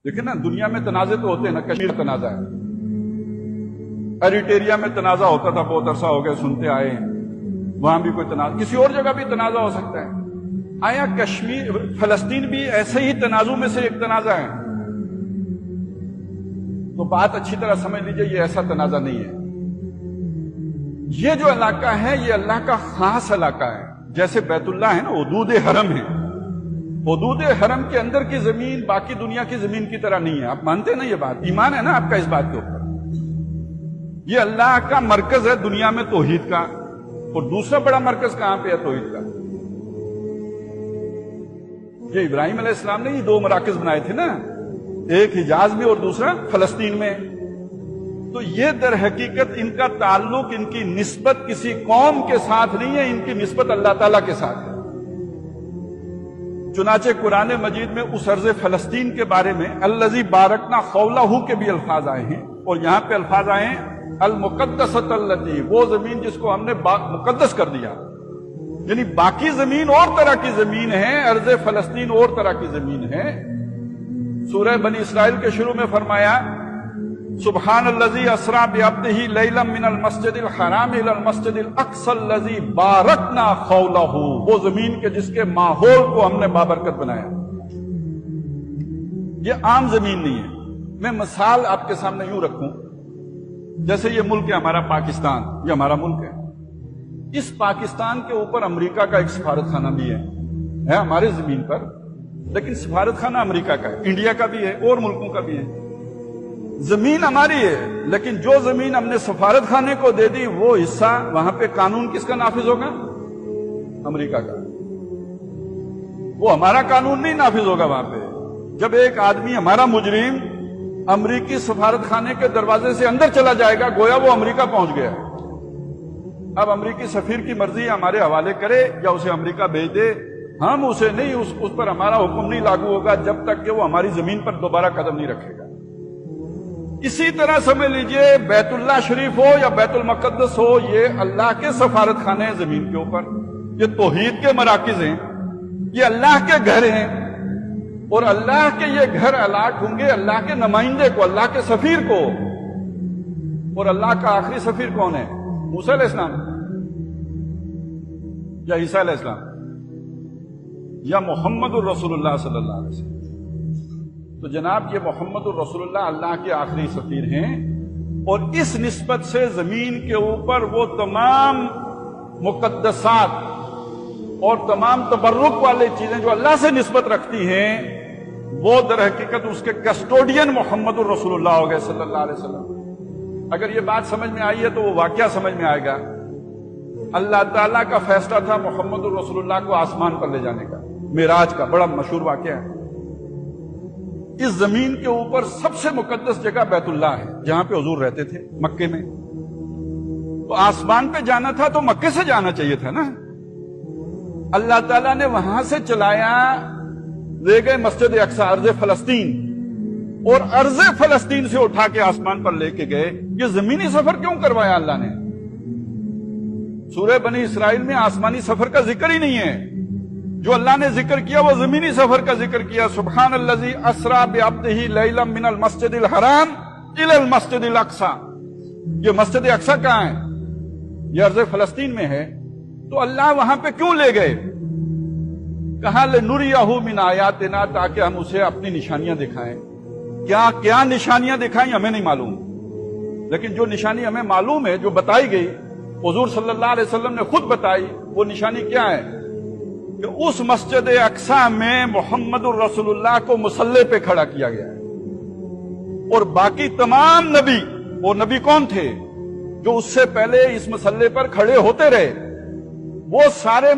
لیکن نا دنیا میں تنازع تو ہوتے ہیں نا، کشمیر تنازع ہے، ایریٹیریا میں تنازع ہوتا تھا، بہت عرصہ ہو گیا سنتے آئے ہیں، وہاں بھی کوئی تنازع، کسی اور جگہ بھی تنازع ہو سکتا ہے۔ آیا کشمیر فلسطین بھی ایسے ہی تنازع میں سے ایک تنازع ہے؟ تو بات اچھی طرح سمجھ لیجئے، یہ ایسا تنازع نہیں ہے۔ یہ جو علاقہ ہے یہ اللہ کا خاص علاقہ ہے، جیسے بیت اللہ ہے نا، حدود حرم ہے، حدود حرم کے اندر کی زمین باقی دنیا کی زمین کی طرح نہیں ہے۔ آپ مانتے ہیں نا یہ بات؟ ایمان ہے نا آپ کا اس بات کے اوپر؟ یہ اللہ کا مرکز ہے دنیا میں توحید کا، اور دوسرا بڑا مرکز کہاں پہ ہے توحید کا؟ یہ ابراہیم علیہ السلام نے یہ دو مراکز بنائے تھے نا، ایک حجاز میں اور دوسرا فلسطین میں۔ تو یہ در حقیقت ان کا تعلق، ان کی نسبت کسی قوم کے ساتھ نہیں ہے، ان کی نسبت اللہ تعالیٰ کے ساتھ ہے۔ چنانچہ قرآن مجید میں اس ارض فلسطین کے بارے میں الذی بارکنا حولہ کے بھی الفاظ آئے ہیں، اور یہاں پہ الفاظ آئے ہیں المقدسۃ التی، وہ زمین جس کو ہم نے مقدس کر دیا، یعنی باقی زمین اور طرح کی زمین ہے، ارض فلسطین اور طرح کی زمین ہے۔ سورہ بنی اسرائیل کے شروع میں فرمایا سبحان الذی اسریٰ بعبدہ لیلا من المسجد الحرام الی المسجد الاقصی الذی بارکنا حولہ، وہ زمین کے جس کے ماحول کو ہم نے بابرکت بنایا۔ یہ عام زمین نہیں ہے۔ میں مثال آپ کے سامنے یوں رکھوں، جیسے یہ ملک ہے ہمارا پاکستان، یہ ہمارا ملک ہے، اس پاکستان کے اوپر امریکہ کا ایک سفارت خانہ بھی ہے ہمارے زمین پر، لیکن سفارت خانہ امریکہ کا ہے، انڈیا کا بھی ہے اور ملکوں کا بھی ہے۔ زمین ہماری ہے، لیکن جو زمین ہم نے سفارت خانے کو دے دی وہ حصہ وہاں پہ قانون کس کا نافذ ہوگا؟ امریکہ کا۔ وہ ہمارا قانون نہیں نافذ ہوگا وہاں پہ۔ جب ایک آدمی، ہمارا مجرم، امریکی سفارت خانے کے دروازے سے اندر چلا جائے گا، گویا وہ امریکہ پہنچ گیا۔ اب امریکی سفیر کی مرضی ہمارے حوالے کرے یا اسے امریکہ بھیج دے، ہم اسے نہیں، اس پر ہمارا حکم نہیں لاگو ہوگا جب تک کہ وہ ہماری زمین پر دوبارہ قدم نہیں رکھے گا۔ اسی طرح سمجھ لیجئے بیت اللہ شریف ہو یا بیت المقدس ہو، یہ اللہ کے سفارت خانے ہیں زمین کے اوپر، یہ توحید کے مراکز ہیں، یہ اللہ کے گھر ہیں، اور اللہ کے یہ گھر الاٹ ہوں گے اللہ کے نمائندے کو، اللہ کے سفیر کو۔ اور اللہ کا آخری سفیر کون ہے؟ موسیٰ علیہ السلام یا عیسیٰ علیہ السلام یا محمد الرسول اللہ صلی اللہ علیہ وسلم؟ تو جناب یہ محمد الرسول اللہ اللہ کے آخری سفیر ہیں، اور اس نسبت سے زمین کے اوپر وہ تمام مقدسات اور تمام تبرک والی چیزیں جو اللہ سے نسبت رکھتی ہیں، وہ در حقیقت اس کے کسٹوڈین محمد الرسول اللہ ہو گئے صلی اللہ علیہ وسلم۔ اگر یہ بات سمجھ میں آئی ہے تو وہ واقعہ سمجھ میں آئے گا۔ اللہ تعالیٰ کا فیصلہ تھا محمد الرسول اللہ کو آسمان پر لے جانے کا، معراج کا بڑا مشہور واقعہ ہے۔ اس زمین کے اوپر سب سے مقدس جگہ بیت اللہ ہے، جہاں پہ حضور رہتے تھے، مکے میں۔ تو آسمان پہ جانا تھا تو مکے سے جانا چاہیے تھا نا۔ اللہ تعالیٰ نے وہاں سے چلایا، لے گئے مسجد اقصی، ارض فلسطین، اور ارض فلسطین سے اٹھا کے آسمان پر لے کے گئے۔ یہ زمینی سفر کیوں کروایا اللہ نے؟ سورہ بنی اسرائیل میں آسمانی سفر کا ذکر ہی نہیں ہے، جو اللہ نے ذکر کیا وہ زمینی سفر کا ذکر کیا۔ سبحان الذی اسریٰ بعبدہ لیلا من المسجد الحرام الی المسجد الاقصی۔ یہ مسجد اقصی کہاں ہے؟ یہ ارض فلسطین میں ہے۔ تو اللہ وہاں پہ کیوں لے گئے؟ کہا لنریہ من آیاتنا، تاکہ ہم اسے اپنی نشانیاں دکھائیں۔ کیا نشانیاں دکھائیں ہمیں نہیں معلوم، لیکن جو نشانی ہمیں معلوم ہے، جو بتائی گئی، حضور صلی اللہ علیہ وسلم نے خود بتائی، وہ نشانی کیا ہے؟ کہ اس مسجد اقصی میں محمد الرسول اللہ کو مصلی پہ کھڑا کیا گیا ہے، اور باقی تمام نبی، اور نبی کون تھے جو اس سے پہلے اس مصلی پر کھڑے ہوتے رہے، وہ سارے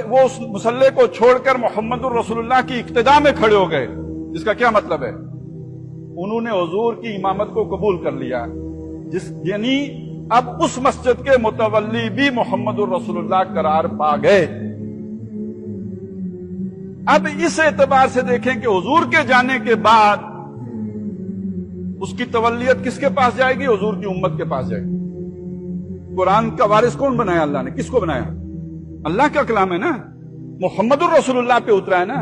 وہ اس مصلی کو چھوڑ کر محمد الرسول اللہ کی اقتداء میں کھڑے ہو گئے۔ اس کا کیا مطلب ہے؟ انہوں نے حضور کی امامت کو قبول کر لیا، یعنی اب اس مسجد کے متولی بھی محمد الرسول اللہ قرار پا گئے۔ اب اس اعتبار سے دیکھیں کہ حضور کے جانے کے بعد اس کی تولیت کس کے پاس جائے گی؟ حضور کی امت کے پاس جائے گی۔ قرآن کا وارث کون بنایا اللہ نے؟ کس کو بنایا؟ اللہ کا کلام ہے نا، محمد الرسول اللہ پہ اترا ہے نا۔